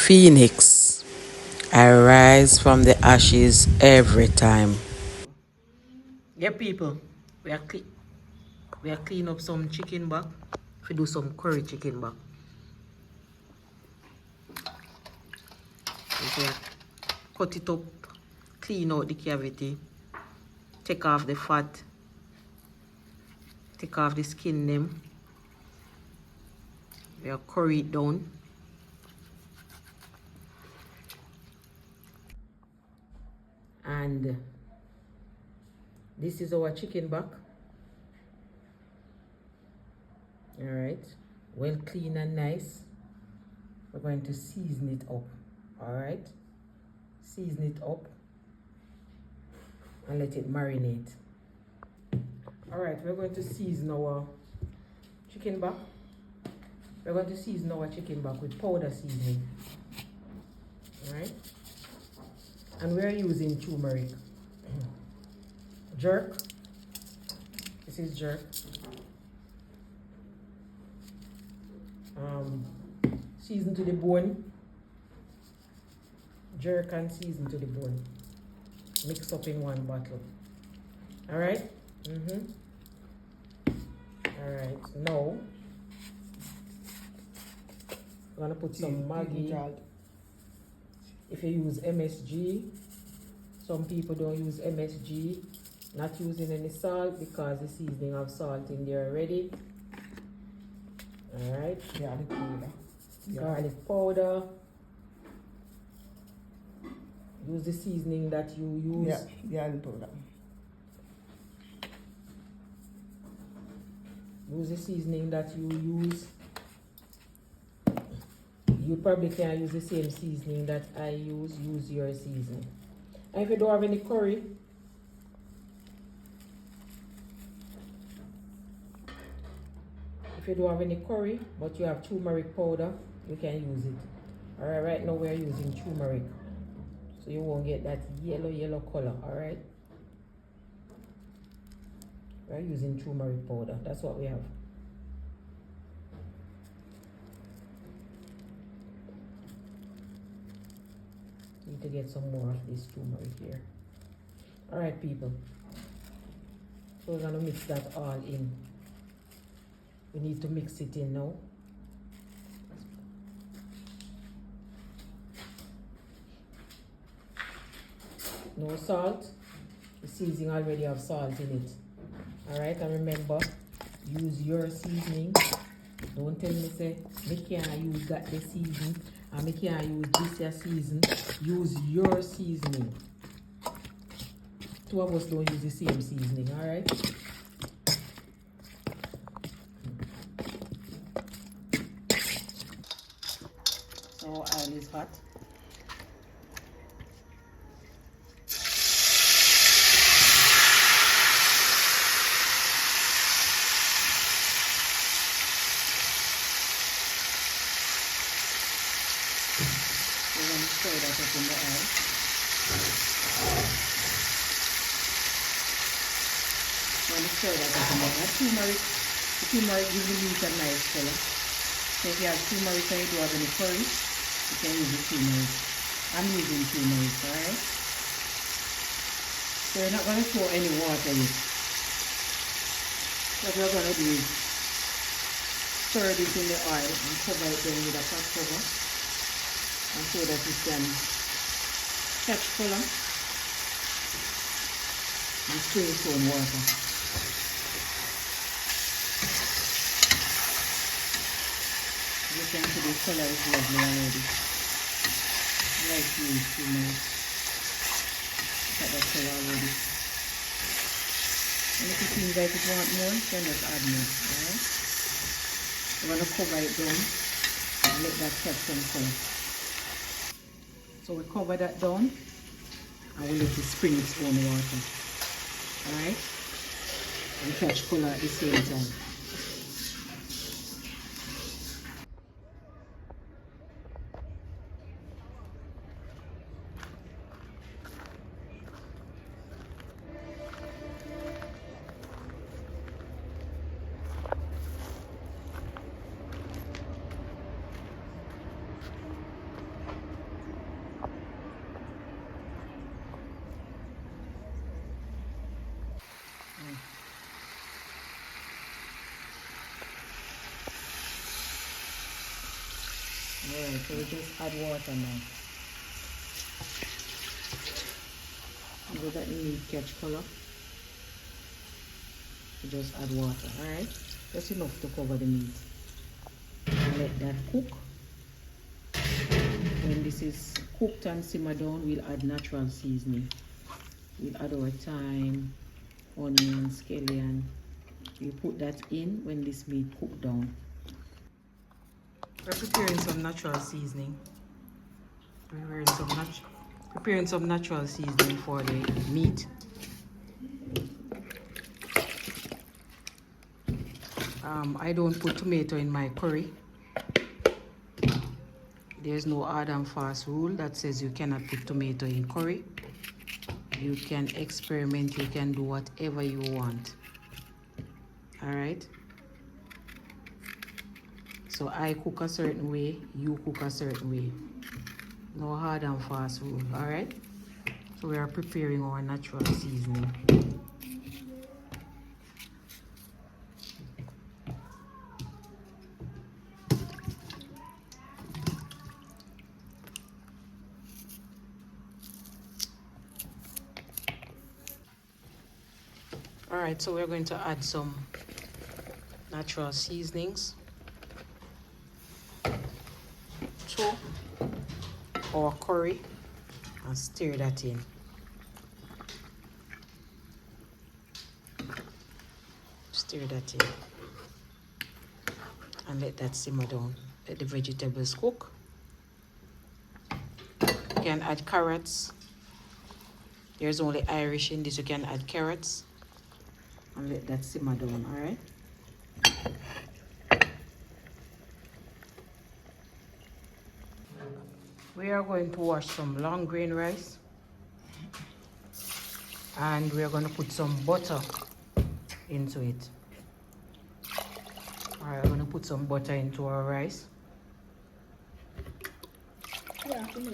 Phoenix. I rise from the ashes every time. Yeah, people, we are clean up some chicken back. We do some curry chicken back. We are cut it up, clean out the cavity, take off the fat, take off the skin them. We are curry it down. And this is our chicken back. All right, well clean and nice. We're going to season it up. All right, season it up and let it marinate. All right, we're going to season our chicken back. We're going to season our chicken back with powder seasoning. All right, and we're using turmeric, jerk. This is jerk. Season to the bone. Jerk and season to the bone. Mix up in one bottle. All right. All right. Now I'm gonna put some Maggi. If you use MSG, some people don't use MSG. Not using any salt because the seasoning have salt in there already. All right. Garlic powder. Garlic powder. Use the seasoning that you use. Yeah, garlic powder. Use the seasoning that you use. You probably can use the same seasoning that I use. Use your seasoning. And if you don't have any curry, but you have turmeric powder, you can use it. All right, right now we're using turmeric, so you won't get that yellow color. All right, we're using turmeric powder. That's what we have. Need to get some more of this turmeric here. All right, people. So we're gonna mix that all in. We need to mix it in now. No salt. The seasoning already have salt in it. All right, and remember, use your seasoning. Don't tell me say me can't use that the season and me can't use this your season. Use your seasoning. Two of us don't use the same seasoning. All right. So oil is hot. We're going to stir that up in the oil. We're going to stir that up in the oil. The turmeric gives the meat a nice color. So if you have turmeric and you don't have any curry, you can use the turmeric. I'm using turmeric, alright? So we're not going to throw any water in it. What we're going to do is stir this in the oil and cover it then with a pot cover. And so that it can catch color and spring its own water. You can see the color is lovely already. I like to use too much. Look at that color already. And if it seems like it want more, then just add more. Alright? We're going to cover it down and let that catch some color. So we cover that down and we let it spring its own water. Alright? And catch color at the same time. Alright, so we just add water now. So that the meat catch color. We just add water, alright? Just enough to cover the meat. And let that cook. When this is cooked and simmer down, we'll add natural seasoning. We'll add our thyme, onion, scallion. You put that in when this meat cooked down. We're preparing some natural seasoning. Preparing some natural seasoning for the meat. I don't put tomato in my curry. There's no hard and fast rule that says you cannot put tomato in curry. You can experiment, you can do whatever you want. Alright? So I cook a certain way, you cook a certain way. No hard and fast rule, alright? So we are preparing our natural seasoning. Alright, so we're going to add some natural seasonings to our curry and stir that in. Stir that in and let that simmer down. Let the vegetables cook. You can add carrots. There's only Irish in this. You can add carrots and let that simmer down, all right? We are going to wash some long grain rice and we are going to put some butter into it. All right, we're going to put some butter into our rice. Yeah, we're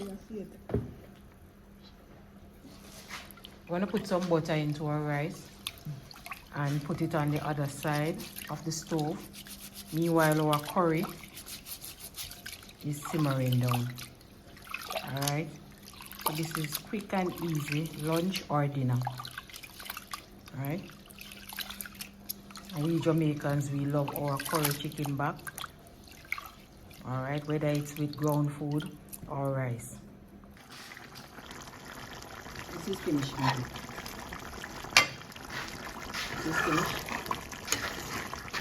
going to put some butter into our rice and put it on the other side of the stove. Meanwhile, our curry is simmering down. Alright, so this is quick and easy lunch or dinner. Alright, and we Jamaicans, we love our curry chicken back. Alright, whether it's with ground food or rice. This is finished, maybe. This is finished.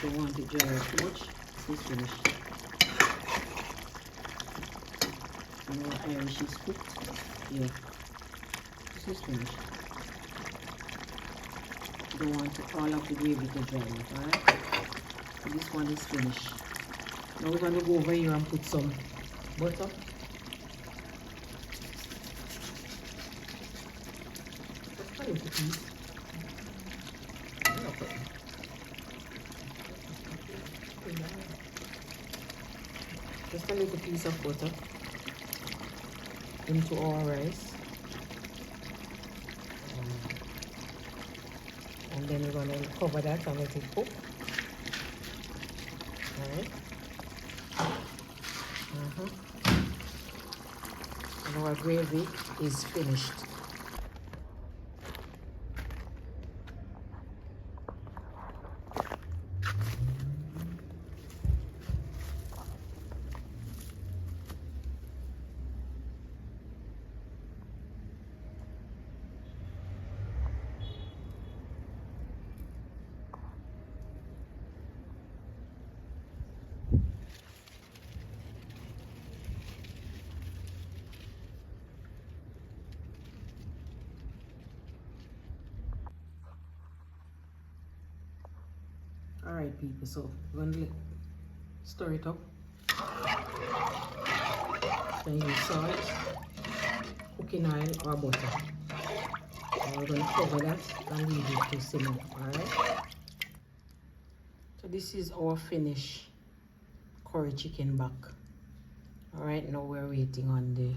Don't want it dry too much. This is finished. And our Irish is cooked. Yeah. This is finished. Don't want to all of the gravy to dry out, alright? So this one is finished. Now we're going to go over here and put some butter. Just a little piece of butter into our rice. And then we're going to cover that and let it cook. Alright. And our gravy is finished. Alright people, so we're going to stir it up. Then use salt, cooking oil or butter. And we're going to cover that and leave it to simmer, alright? So this is our finished curry chicken back. Alright, now we're waiting on the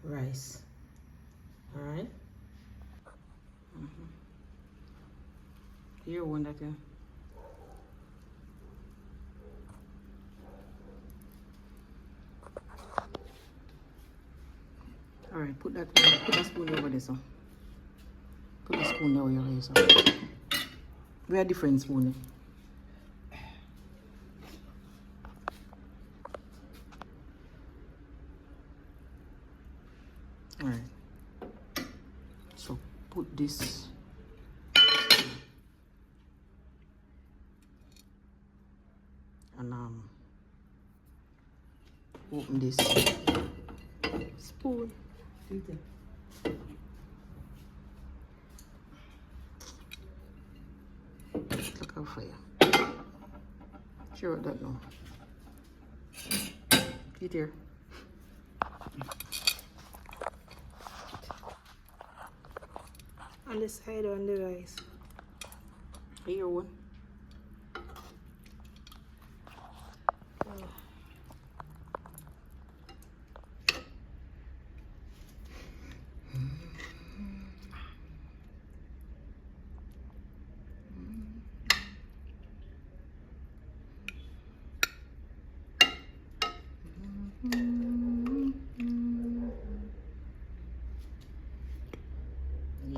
rice. Alright? Here, one that Alright, put that spoon over there, so. Put the spoon over here, so. We have different spoon. Alright. So put this. And open this spoon. Look how fire. Sure that now. Get here. On the side on the rice. Here one.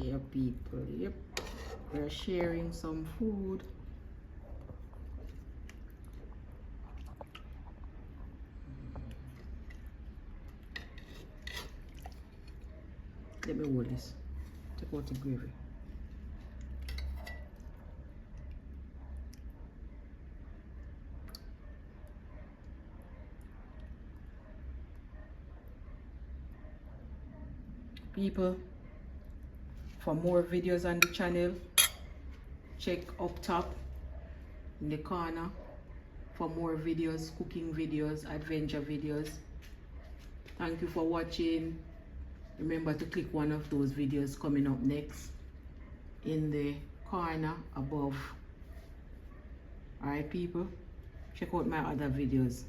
Yeah, people, yep. We're sharing some food. Let me hold this. Take out the gravy. People, for more videos on the channel, check up top in the corner for more videos, cooking videos, adventure videos. Thank you for watching. Remember to click one of those videos coming up next in the corner above. Alright people, check out my other videos.